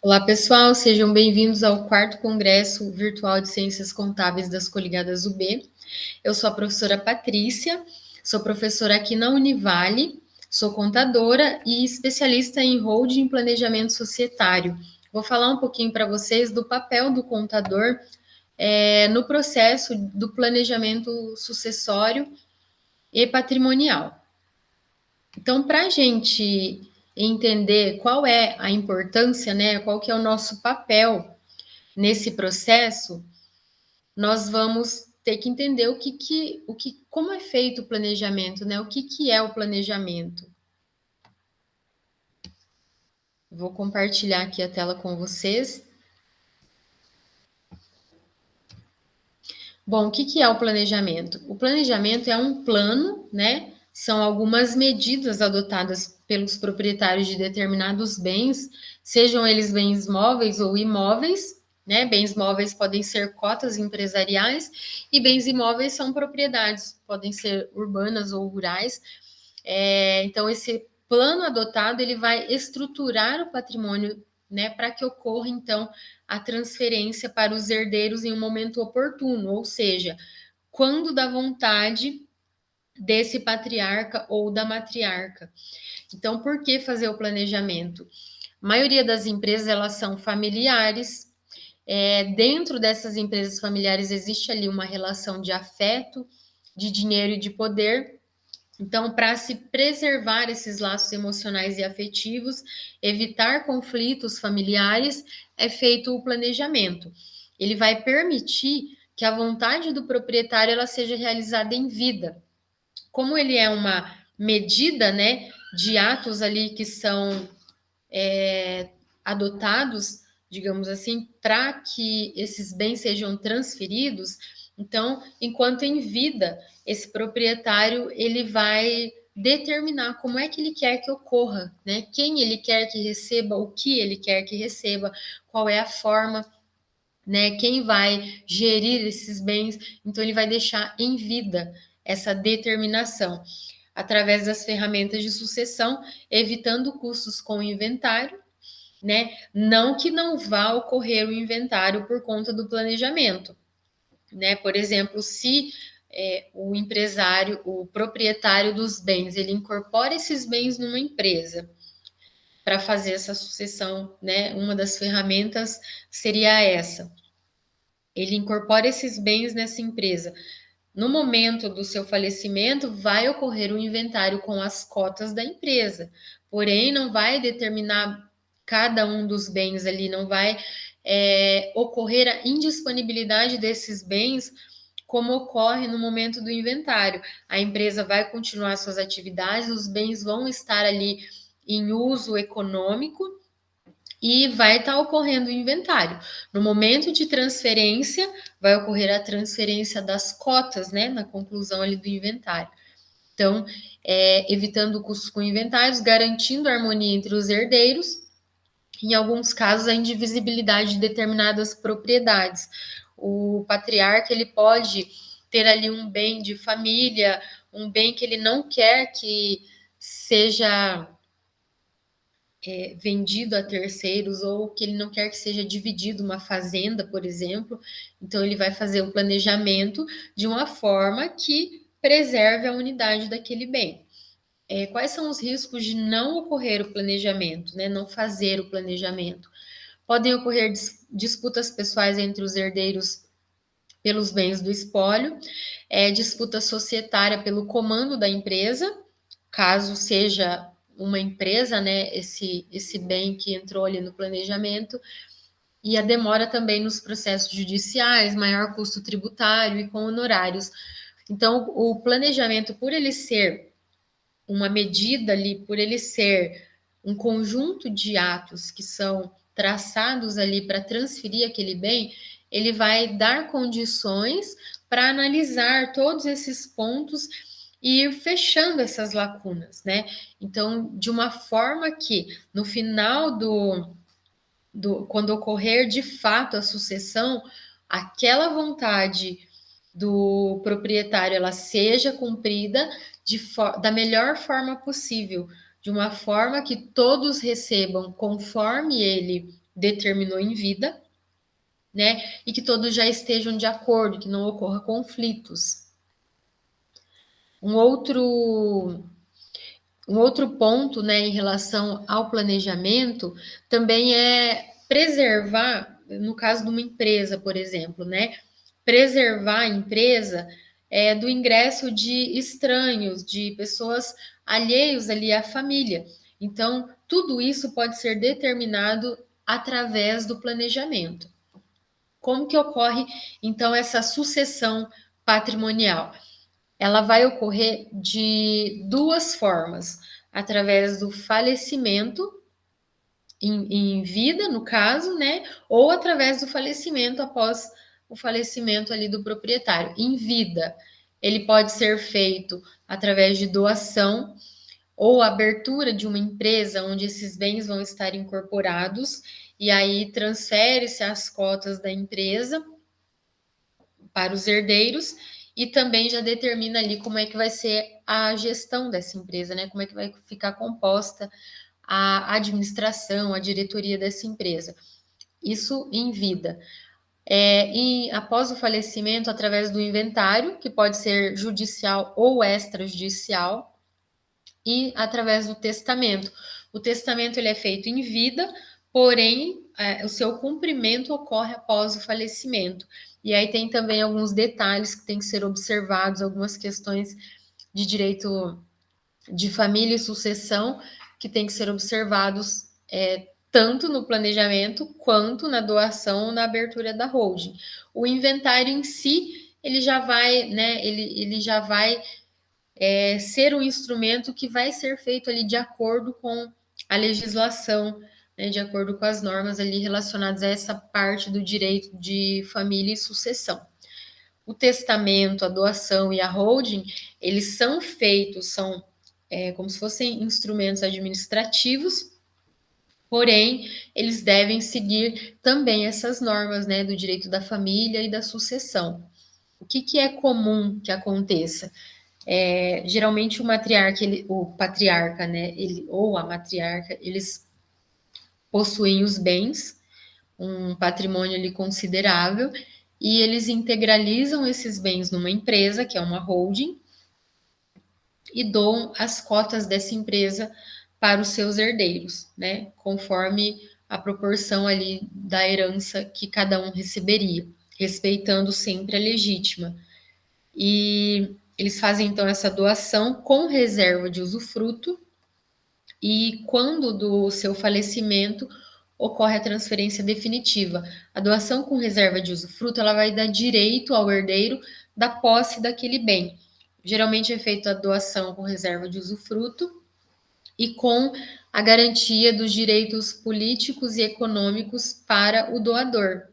Olá, pessoal, sejam bem-vindos ao quarto Congresso Virtual de Ciências Contábeis das Coligadas UB. Eu sou a professora Patrícia, sou professora aqui na Univale, sou contadora e especialista em holding e planejamento societário. Vou falar um pouquinho para vocês do papel do contador no processo do planejamento sucessório e patrimonial. Então, para a gente entender qual é a importância, né, qual que é o nosso papel nesse processo, nós vamos ter que entender como é feito o planejamento, né? O que é o planejamento? Vou compartilhar aqui a tela com vocês. Bom, o que é o planejamento? O planejamento é um plano, né? São algumas medidas adotadas pelos proprietários de determinados bens, sejam eles bens móveis ou imóveis, né? Bens móveis podem ser cotas empresariais e bens imóveis são propriedades, podem ser urbanas ou rurais. Então, esse plano adotado ele vai estruturar o patrimônio, né, para que ocorra então a transferência para os herdeiros em um momento oportuno, ou seja, quando da vontade desse patriarca ou da matriarca. Então, por que fazer o planejamento? A maioria das empresas elas são familiares. Dentro dessas empresas familiares existe ali uma relação de afeto, de dinheiro e de poder. Então, para se preservar esses laços emocionais e afetivos, evitar conflitos familiares, é feito o planejamento. Ele vai permitir que a vontade do proprietário ela seja realizada em vida. Como ele é uma medida, né, de atos ali que são adotados, digamos assim, para que esses bens sejam transferidos. Então, enquanto em vida, esse proprietário ele vai determinar como é que ele quer que ocorra, né? Quem ele quer que receba, o que ele quer que receba, qual é a forma, né? Quem vai gerir esses bens. Então, ele vai deixar em vida essa determinação através das ferramentas de sucessão, evitando custos com o inventário, né? Não que não vá ocorrer o inventário por conta do planejamento, né? Por exemplo, se o empresário, o proprietário dos bens, ele incorpora esses bens numa empresa para fazer essa sucessão, né? Uma das ferramentas seria essa. Ele incorpora esses bens nessa empresa. No momento do seu falecimento, vai ocorrer um inventário com as cotas da empresa, porém, não vai determinar cada um dos bens ali, não vai ocorrer a indisponibilidade desses bens como ocorre no momento do inventário. A empresa vai continuar suas atividades, os bens vão estar ali em uso econômico e vai estar ocorrendo o inventário. No momento de transferência, vai ocorrer a transferência das cotas, né, na conclusão ali do inventário. Então, evitando custos com inventários, garantindo a harmonia entre os herdeiros, em alguns casos, a indivisibilidade de determinadas propriedades. O patriarca, ele pode ter ali um bem de família, um bem que ele não quer que seja vendido a terceiros ou que ele não quer que seja dividido uma fazenda, por exemplo. Então, ele vai fazer o planejamento de uma forma que preserve a unidade daquele bem. Quais são os riscos de não ocorrer o planejamento, né? Não fazer o planejamento? Podem ocorrer disputas pessoais entre os herdeiros pelos bens do espólio, disputa societária pelo comando da empresa, caso seja uma empresa, né, esse bem que entrou ali no planejamento, e a demora também nos processos judiciais, maior custo tributário e com honorários. Então, o planejamento, por ele ser uma medida ali, por ele ser um conjunto de atos que são traçados ali para transferir aquele bem, ele vai dar condições para analisar todos esses pontos e ir fechando essas lacunas, né? Então, de uma forma que no final quando ocorrer de fato a sucessão, aquela vontade do proprietário ela seja cumprida da melhor forma possível, de uma forma que todos recebam conforme ele determinou em vida, né? E que todos já estejam de acordo, que não ocorra conflitos. Um outro ponto, né, em relação ao planejamento, também é preservar, no caso de uma empresa, por exemplo, né, preservar a empresa do ingresso de estranhos, de pessoas alheios ali à família. Então, tudo isso pode ser determinado através do planejamento. Como que ocorre, então, essa sucessão patrimonial? Ela vai ocorrer de duas formas: através do falecimento em vida, no caso, né? Ou através do falecimento após o falecimento ali do proprietário. Em vida, ele pode ser feito através de doação ou abertura de uma empresa onde esses bens vão estar incorporados, e aí transfere-se as cotas da empresa para os herdeiros e também já determina ali como é que vai ser a gestão dessa empresa, né? Como é que vai ficar composta a administração, a diretoria dessa empresa. Isso em vida. Após o falecimento, através do inventário, que pode ser judicial ou extrajudicial, e através do testamento. O testamento ele é feito em vida, porém o seu cumprimento ocorre após o falecimento. E aí tem também alguns detalhes que têm que ser observados, algumas questões de direito de família e sucessão que têm que ser observados tanto no planejamento quanto na doação ou na abertura da holding. O inventário em si, ele já vai, né? Ele já vai ser um instrumento que vai ser feito ali de acordo com a legislação, né, de acordo com as normas ali relacionadas a essa parte do direito de família e sucessão. O testamento, a doação e a holding, eles são feitos, são como se fossem instrumentos administrativos, porém, eles devem seguir também essas normas, né, do direito da família e da sucessão. O que é comum que aconteça? Geralmente o patriarca, né, ou a matriarca, eles possuem os bens, um patrimônio ali considerável, e eles integralizam esses bens numa empresa, que é uma holding, e doam as cotas dessa empresa para os seus herdeiros, né, conforme a proporção ali da herança que cada um receberia, respeitando sempre a legítima. E eles fazem então essa doação com reserva de usufruto, e quando do seu falecimento ocorre a transferência definitiva. A doação com reserva de usufruto, ela vai dar direito ao herdeiro da posse daquele bem. Geralmente é feita a doação com reserva de usufruto e com a garantia dos direitos políticos e econômicos para o doador.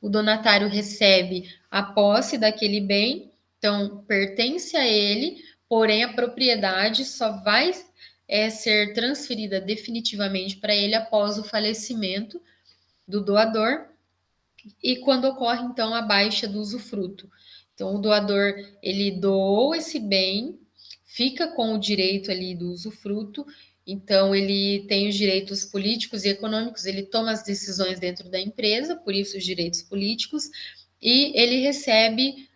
O donatário recebe a posse daquele bem, então pertence a ele, porém a propriedade só vai ser transferida definitivamente para ele após o falecimento do doador e quando ocorre então a baixa do usufruto. Então o doador ele doou esse bem, fica com o direito ali do usufruto, então ele tem os direitos políticos e econômicos, ele toma as decisões dentro da empresa, por isso os direitos políticos, e ele recebe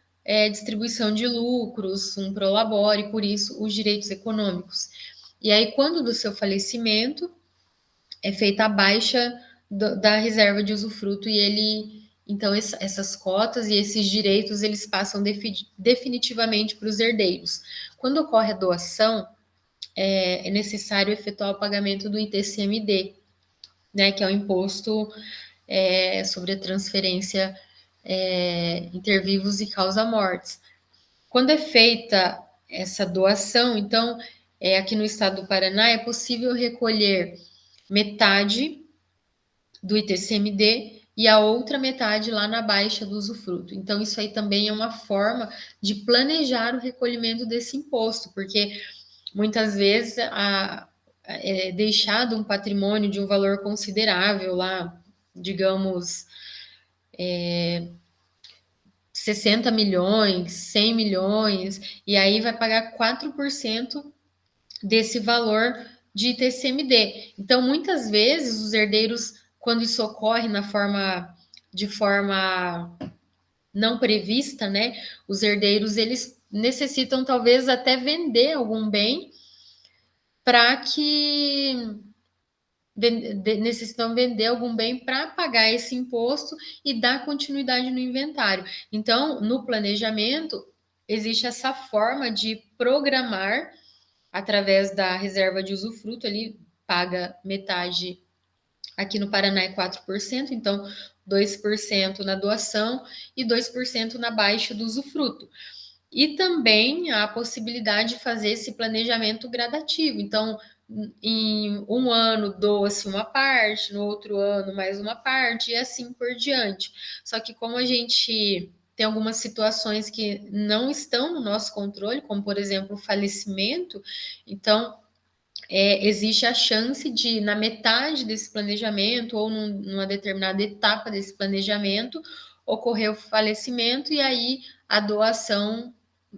distribuição de lucros, um prolabore, por isso os direitos econômicos. E aí, quando do seu falecimento, é feita a baixa da reserva de usufruto e ele, então, essas cotas e esses direitos, eles passam definitivamente para os herdeiros. Quando ocorre a doação, é necessário efetuar o pagamento do ITCMD, né, que é o imposto sobre a transferência inter vivos e causa-mortes. Quando é feita essa doação, então, aqui no estado do Paraná, é possível recolher metade do ITCMD e a outra metade lá na baixa do usufruto. Então, isso aí também é uma forma de planejar o recolhimento desse imposto, porque muitas vezes é deixado um patrimônio de um valor considerável lá, digamos, 60 milhões, 100 milhões, e aí vai pagar 4% desse valor de ITCMD. Então, muitas vezes, os herdeiros quando isso ocorre de forma não prevista, né? Os herdeiros eles necessitam talvez até vender algum bem para que necessitam vender algum bem para pagar esse imposto e dar continuidade no inventário. Então, no planejamento, existe essa forma de programar através da reserva de usufruto, ele paga metade, aqui no Paraná é 4%, então 2% na doação e 2% na baixa do usufruto. E também a possibilidade de fazer esse planejamento gradativo. Então, em um ano doa-se uma parte, no outro ano mais uma parte, e assim por diante. Só que como a gente tem algumas situações que não estão no nosso controle, como por exemplo o falecimento, então existe a chance de, na metade desse planejamento, ou numa determinada etapa desse planejamento, ocorrer o falecimento e aí a doação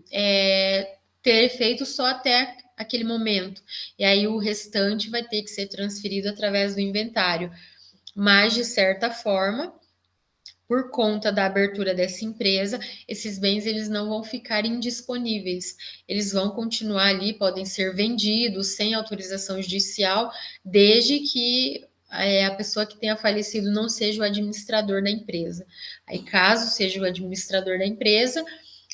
ter efeito só até aquele momento. E aí o restante vai ter que ser transferido através do inventário. Mas, de certa forma, por conta da abertura dessa empresa, esses bens eles não vão ficar indisponíveis. Eles vão continuar ali, podem ser vendidos sem autorização judicial, desde que a pessoa que tenha falecido não seja o administrador da empresa. Aí, caso seja o administrador da empresa,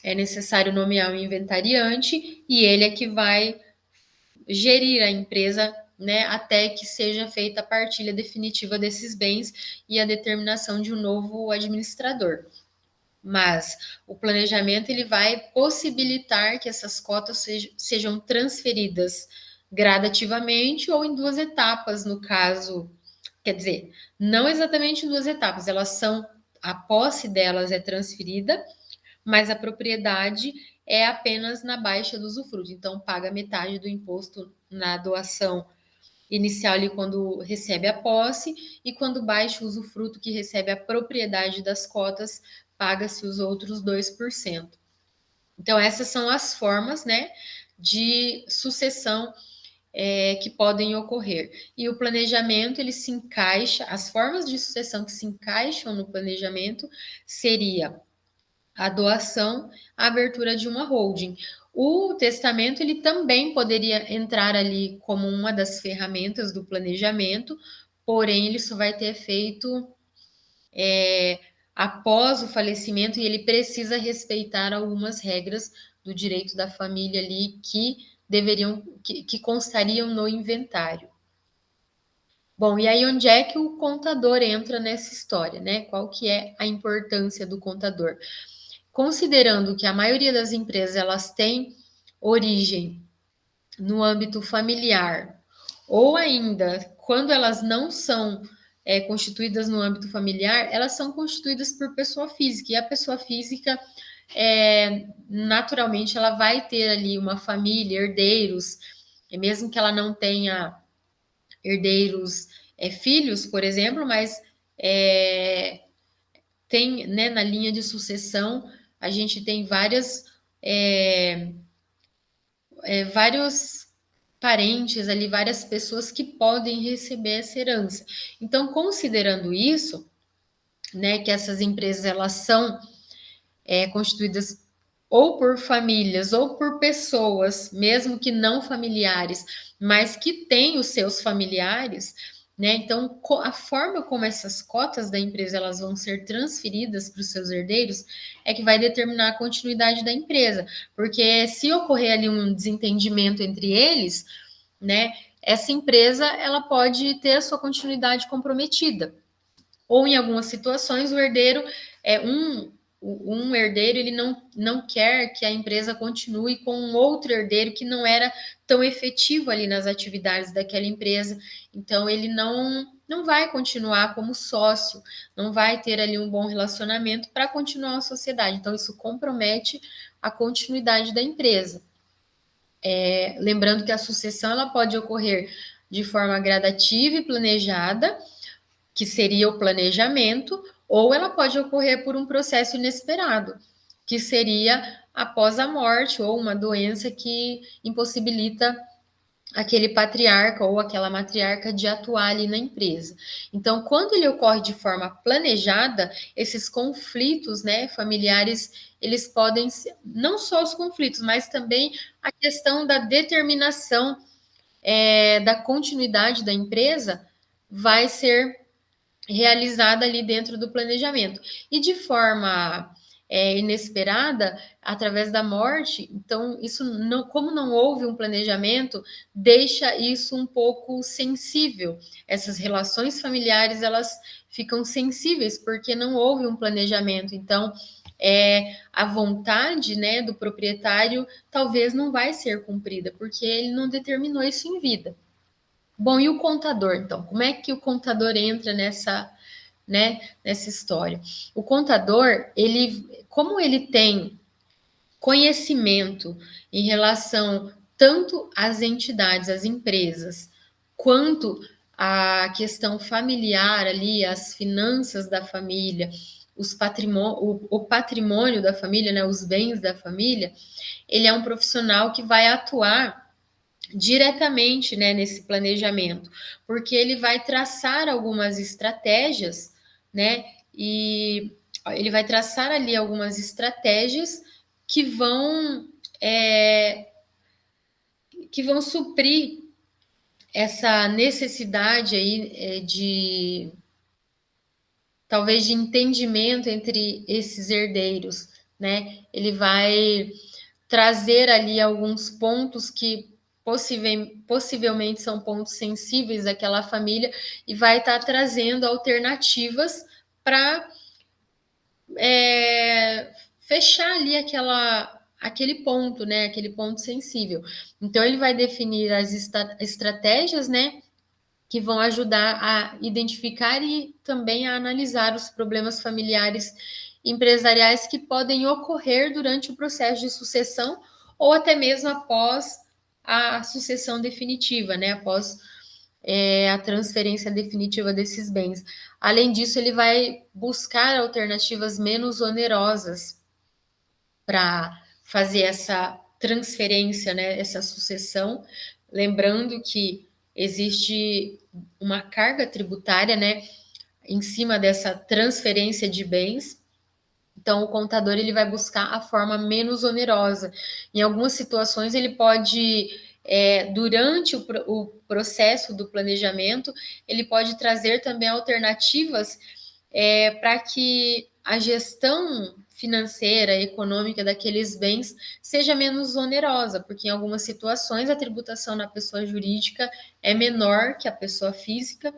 é necessário nomear um inventariante e ele é que vai gerir a empresa, né, até que seja feita a partilha definitiva desses bens e a determinação de um novo administrador. Mas o planejamento ele vai possibilitar que essas cotas sejam transferidas gradativamente ou em duas etapas, no caso, quer dizer, não exatamente em duas etapas, a posse delas é transferida, mas a propriedade é apenas na baixa do usufruto. Então, paga metade do imposto na doação inicial ali quando recebe a posse, e quando baixa o usufruto que recebe a propriedade das cotas, paga-se os outros 2%. Então, essas são as formas, né, de sucessão que podem ocorrer. E o planejamento, ele se encaixa, as formas de sucessão que se encaixam no planejamento seria a doação, a abertura de uma holding. O testamento ele também poderia entrar ali como uma das ferramentas do planejamento, porém ele só vai ter efeito após o falecimento e ele precisa respeitar algumas regras do direito da família ali que constariam no inventário. Bom, e aí onde é que o contador entra nessa história, né? Qual que é a importância do contador? Considerando que a maioria das empresas elas têm origem no âmbito familiar, ou ainda, quando elas não são constituídas no âmbito familiar, elas são constituídas por pessoa física, e a pessoa física, naturalmente, ela vai ter ali uma família, herdeiros, mesmo que ela não tenha herdeiros, filhos, por exemplo, mas tem, né, na linha de sucessão, a gente tem vários parentes ali, várias pessoas que podem receber essa herança. Então, considerando isso, né, que essas empresas elas são constituídas ou por famílias ou por pessoas, mesmo que não familiares, mas que têm os seus familiares, né? Então, a forma como essas cotas da empresa elas vão ser transferidas para os seus herdeiros é que vai determinar a continuidade da empresa, porque se ocorrer ali um desentendimento entre eles, né? Essa empresa ela pode ter a sua continuidade comprometida. Ou em algumas situações o herdeiro um herdeiro ele não quer que a empresa continue com um outro herdeiro que não era tão efetivo ali nas atividades daquela empresa, então ele não vai continuar como sócio, não vai ter ali um bom relacionamento para continuar a sociedade, então isso compromete a continuidade da empresa. Lembrando que a sucessão ela pode ocorrer de forma gradativa e planejada, que seria o planejamento, ou ela pode ocorrer por um processo inesperado, que seria após a morte ou uma doença que impossibilita aquele patriarca ou aquela matriarca de atuar ali na empresa. Então, quando ele ocorre de forma planejada, esses conflitos, né, familiares, eles podem ser, não só os conflitos, mas também a questão da determinação da continuidade da empresa vai ser realizada ali dentro do planejamento. E de forma inesperada, através da morte, então isso não, como não houve um planejamento, deixa isso um pouco sensível. Essas relações familiares elas ficam sensíveis porque não houve um planejamento. Então, a vontade, né, do proprietário talvez não vai ser cumprida porque ele não determinou isso em vida. Bom, e o contador, então? Como é que o contador entra nessa história? O contador, ele, como ele tem conhecimento em relação tanto às entidades, às empresas, quanto à questão familiar ali, as finanças da família, o patrimônio da família, né, os bens da família, ele é um profissional que vai atuar diretamente, né, nesse planejamento, porque ele vai traçar algumas estratégias, né, e ele vai traçar ali algumas estratégias que vão é, que vão suprir essa necessidade aí de talvez de entendimento entre esses herdeiros, né? Ele vai trazer ali alguns pontos que possivelmente são pontos sensíveis daquela família e vai estar trazendo alternativas para fechar ali aquele ponto, né? Aquele ponto sensível. Então ele vai definir as estratégias, né? Que vão ajudar a identificar e também a analisar os problemas familiares empresariais que podem ocorrer durante o processo de sucessão ou até mesmo após a sucessão definitiva, né? Após a transferência definitiva desses bens. Além disso, ele vai buscar alternativas menos onerosas para fazer essa transferência, né? Essa sucessão. Lembrando que existe uma carga tributária, né? Em cima dessa transferência de bens. Então, o contador ele vai buscar a forma menos onerosa. Em algumas situações, ele pode, durante o processo do planejamento, ele pode trazer também alternativas para que a gestão financeira, econômica daqueles bens seja menos onerosa, porque em algumas situações a tributação na pessoa jurídica é menor que a pessoa física.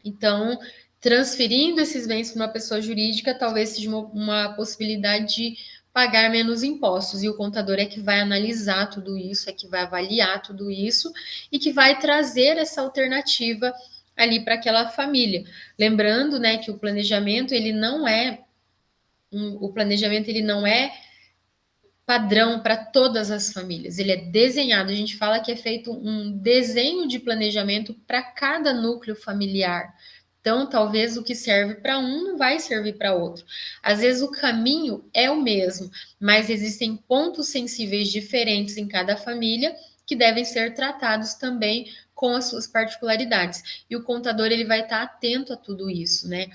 Então, transferindo esses bens para uma pessoa jurídica, talvez seja uma possibilidade de pagar menos impostos. E o contador é que vai analisar tudo isso, é que vai avaliar tudo isso e que vai trazer essa alternativa ali para aquela família. Lembrando, né, que o planejamento ele não é padrão para todas as famílias. Ele é desenhado. A gente fala que é feito um desenho de planejamento para cada núcleo familiar. Então, talvez o que serve para um não vai servir para outro. Às vezes o caminho é o mesmo, mas existem pontos sensíveis diferentes em cada família que devem ser tratados também com as suas particularidades. E o contador ele vai estar atento a tudo isso, né?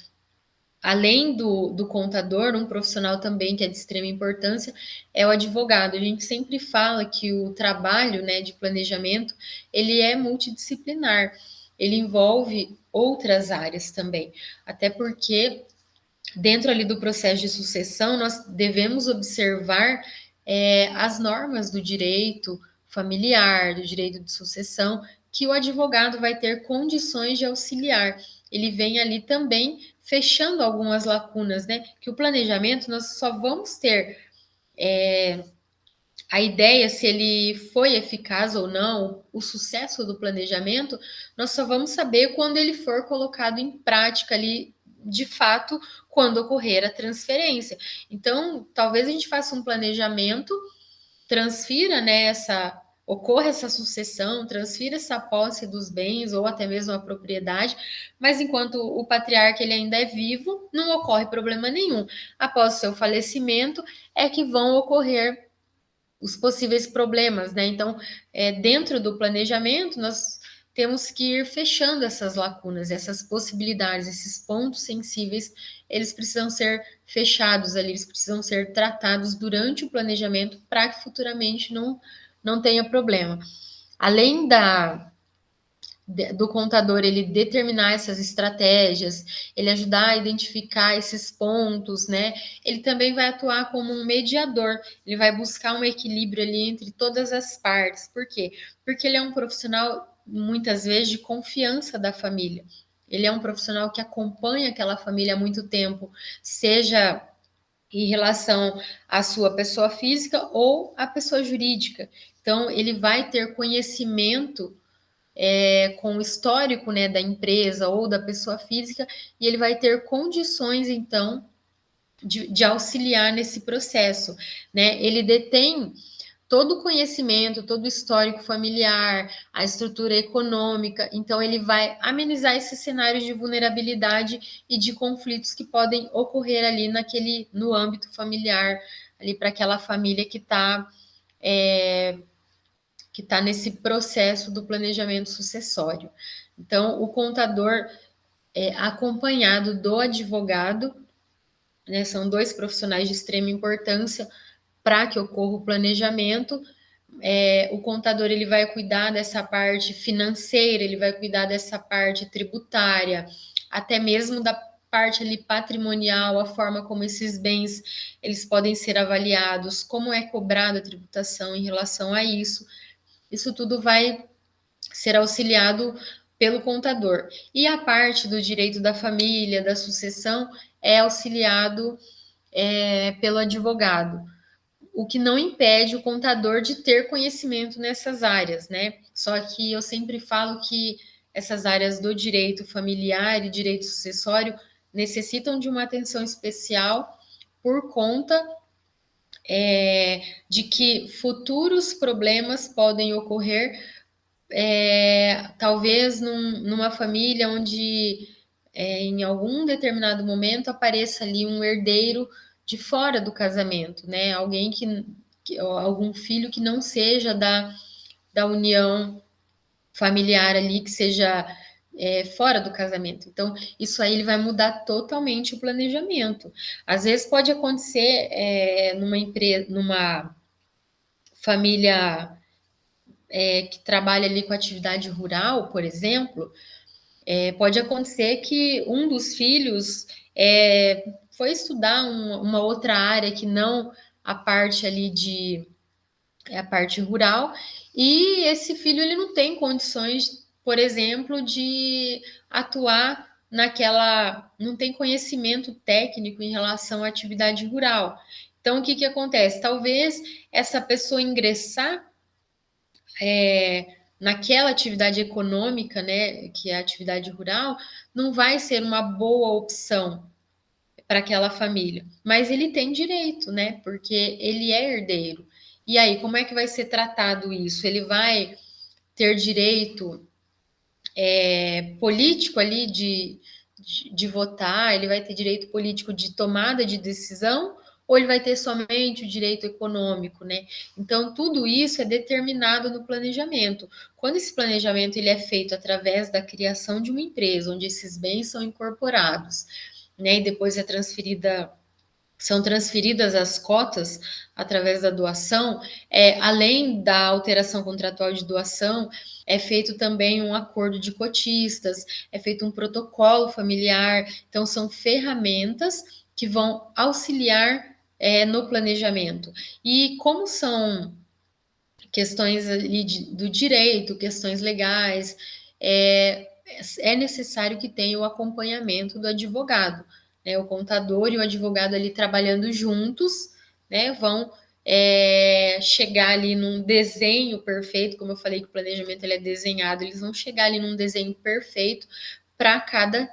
Além do contador, um profissional também que é de extrema importância é o advogado. A gente sempre fala que o trabalho, né, de planejamento ele é multidisciplinar, ele envolve outras áreas também, até porque dentro ali do processo de sucessão nós devemos observar as normas do direito familiar, do direito de sucessão, que o advogado vai ter condições de auxiliar. Ele vem ali também fechando algumas lacunas, né? Que o planejamento nós só vamos ter a ideia se ele foi eficaz ou não, o sucesso do planejamento, nós só vamos saber quando ele for colocado em prática ali, de fato, quando ocorrer a transferência. Então, talvez a gente faça um planejamento, transfira, né, ocorra essa sucessão, transfira essa posse dos bens ou até mesmo a propriedade, mas enquanto o patriarca ele ainda é vivo, não ocorre problema nenhum. Após o seu falecimento é que vão ocorrer os possíveis problemas, né? Então, dentro do planejamento, nós temos que ir fechando essas lacunas, essas possibilidades, esses pontos sensíveis, eles precisam ser fechados ali, eles precisam ser tratados durante o planejamento para que futuramente não tenha problema. Além do contador ele determinar essas estratégias, ele ajudar a identificar esses pontos, né? Ele também vai atuar como um mediador, ele vai buscar um equilíbrio ali entre todas as partes. Por quê? Porque ele é um profissional, muitas vezes, de confiança da família. Ele é um profissional que acompanha aquela família há muito tempo, seja em relação à sua pessoa física ou à pessoa jurídica. Então, ele vai ter conhecimento com o histórico, né, da empresa ou da pessoa física, e ele vai ter condições, então, de auxiliar nesse processo, né? Ele detém todo o conhecimento, todo o histórico familiar, a estrutura econômica, então ele vai amenizar esses cenários de vulnerabilidade e de conflitos que podem ocorrer ali no âmbito familiar, ali para aquela família que está nesse processo do planejamento sucessório. Então, o contador é acompanhado do advogado, né, são dois profissionais de extrema importância para que ocorra o planejamento. O contador ele vai cuidar dessa parte financeira, ele vai cuidar dessa parte tributária, até mesmo da parte ali patrimonial, a forma como esses bens eles podem ser avaliados, como é cobrada a tributação em relação a isso. Isso tudo vai ser auxiliado pelo contador. E a parte do direito da família, da sucessão, é auxiliado pelo advogado. O que não impede o contador de ter conhecimento nessas áreas, né? Só que eu sempre falo que essas áreas do direito familiar e direito sucessório necessitam de uma atenção especial por conta de que futuros problemas podem ocorrer talvez numa família onde em algum determinado momento apareça ali um herdeiro de fora do casamento, né? Alguém algum filho que não seja da união familiar ali, que seja fora do casamento. Então, isso aí ele vai mudar totalmente o planejamento. Às vezes pode acontecer numa empresa, numa família que trabalha ali com atividade rural, por exemplo, pode acontecer que um dos filhos foi estudar uma outra área que não a parte ali a parte rural, e esse filho ele não tem condições, por exemplo, de atuar não tem conhecimento técnico em relação à atividade rural. Então, o que acontece? Talvez essa pessoa ingressar naquela atividade econômica, né, que é a atividade rural, não vai ser uma boa opção para aquela família. Mas ele tem direito, né, porque ele é herdeiro. E aí, como é que vai ser tratado isso? Ele vai ter direito político ali de votar, ele vai ter direito político de tomada de decisão, ou ele vai ter somente o direito econômico, né? Então, tudo isso é determinado no planejamento. Quando esse planejamento ele é feito através da criação de uma empresa, onde esses bens são incorporados, né? E depois são transferidas as cotas através da doação, além da alteração contratual de doação, é feito também um acordo de cotistas, é feito um protocolo familiar. Então, são ferramentas que vão auxiliar no planejamento. E como são questões ali do direito, questões legais, é necessário que tenha o acompanhamento do advogado, né? O contador e o advogado ali trabalhando juntos, né? Vão chegar ali num desenho perfeito, como eu falei que o planejamento ele é desenhado, eles vão chegar ali num desenho perfeito para cada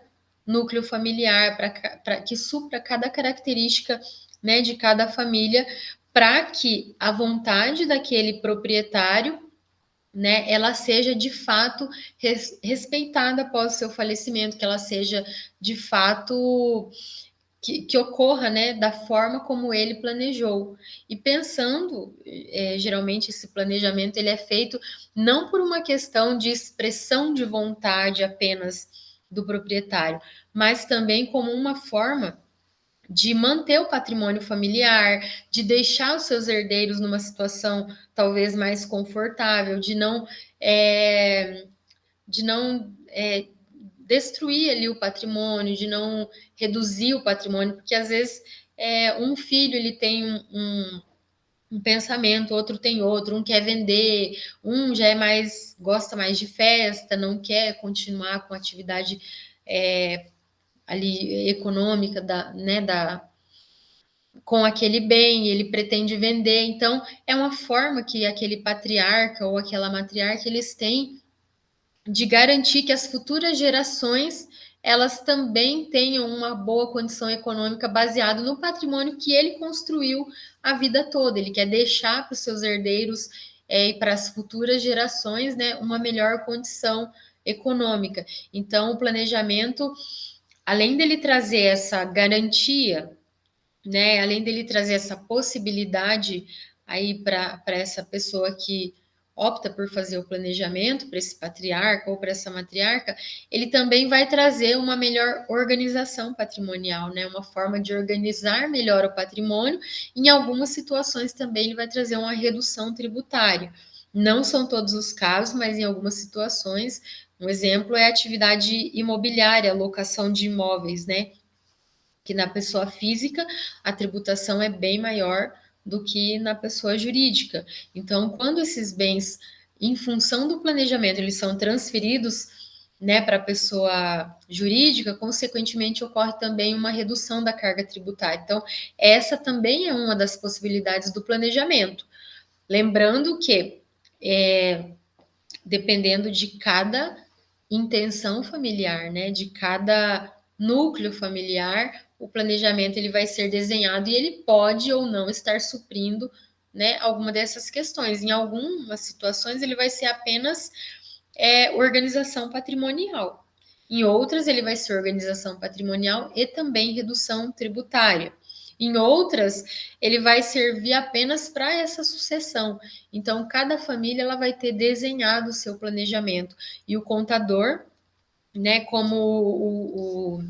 núcleo familiar, para que supra cada característica, né, de cada família, para que a vontade daquele proprietário, né, ela seja de fato respeitada após o seu falecimento, que ela seja de fato que ocorra, né, da forma como ele planejou. E pensando, geralmente esse planejamento ele é feito não por uma questão de expressão de vontade apenas do proprietário, mas também como uma forma de manter o patrimônio familiar, de deixar os seus herdeiros numa situação talvez mais confortável, de não destruir ali o patrimônio, de não reduzir o patrimônio, porque às vezes um filho ele tem um pensamento, outro tem outro, um quer vender, um já é mais, gosta mais de festa, não quer continuar com a atividade ali econômica com aquele bem, ele pretende vender. Então, é uma forma que aquele patriarca ou aquela matriarca eles têm de garantir que as futuras gerações elas também tenham uma boa condição econômica baseado no patrimônio que ele construiu a vida toda. Ele quer deixar para os seus herdeiros e para as futuras gerações, né, uma melhor condição econômica. Então, o planejamento, além dele trazer essa garantia, né, além dele trazer essa possibilidade aí para essa pessoa que opta por fazer o planejamento, para esse patriarca ou para essa matriarca, ele também vai trazer uma melhor organização patrimonial, né? Uma forma de organizar melhor o patrimônio. Em algumas situações também ele vai trazer uma redução tributária. Não são todos os casos, mas em algumas situações, um exemplo é a atividade imobiliária, a locação de imóveis, né? Que na pessoa física a tributação é bem maior do que na pessoa jurídica. Então, quando esses bens, em função do planejamento, eles são transferidos, né, para a pessoa jurídica, consequentemente ocorre também uma redução da carga tributária. Então, essa também é uma das possibilidades do planejamento. Lembrando que, dependendo de cada intenção familiar, né, de cada núcleo familiar, o planejamento ele vai ser desenhado e ele pode ou não estar suprindo, né, alguma dessas questões. Em algumas situações ele vai ser apenas organização patrimonial. Em outras ele vai ser organização patrimonial e também redução tributária. Em outras, ele vai servir apenas para essa sucessão. Então, cada família ela vai ter desenhado o seu planejamento. E o contador, né, como o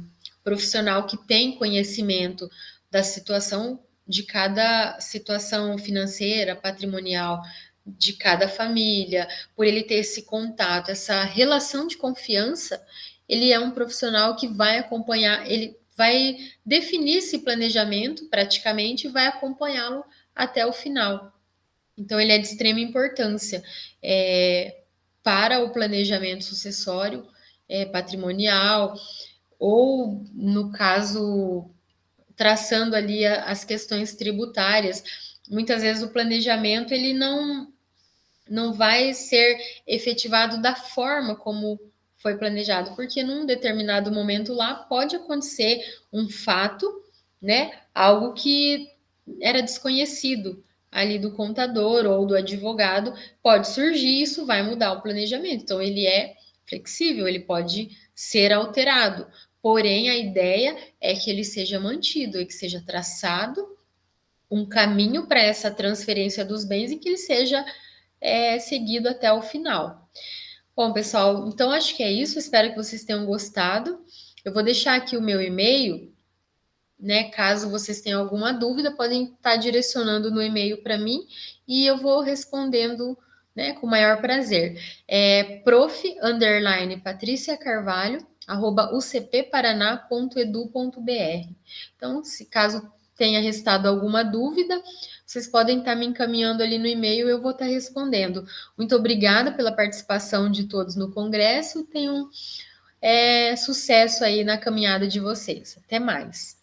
profissional que tem conhecimento da situação de cada situação financeira, patrimonial de cada família, por ele ter esse contato, essa relação de confiança, ele é um profissional que vai acompanhar, ele vai definir esse planejamento praticamente e vai acompanhá-lo até o final. Então, ele é de extrema importância para o planejamento sucessório, patrimonial, ou, no caso, traçando ali as questões tributárias. Muitas vezes o planejamento ele não vai ser efetivado da forma como foi planejado, porque num determinado momento lá pode acontecer um fato, né? Algo que era desconhecido ali do contador ou do advogado, pode surgir, isso vai mudar o planejamento. Então ele é flexível, ele pode ser alterado. Porém, a ideia é que ele seja mantido e que seja traçado um caminho para essa transferência dos bens e que ele seja seguido até o final. Bom, pessoal, então acho que é isso. Espero que vocês tenham gostado. Eu vou deixar aqui o meu e-mail, né? Caso vocês tenham alguma dúvida, podem estar direcionando no e-mail para mim e eu vou respondendo, né, com o maior prazer. É prof_carvalho@ucpparaná.edu.br. Então, se caso tenha restado alguma dúvida, vocês podem estar me encaminhando ali no e-mail, eu vou estar respondendo. Muito obrigada pela participação de todos no congresso. Tenham sucesso aí na caminhada de vocês. Até mais.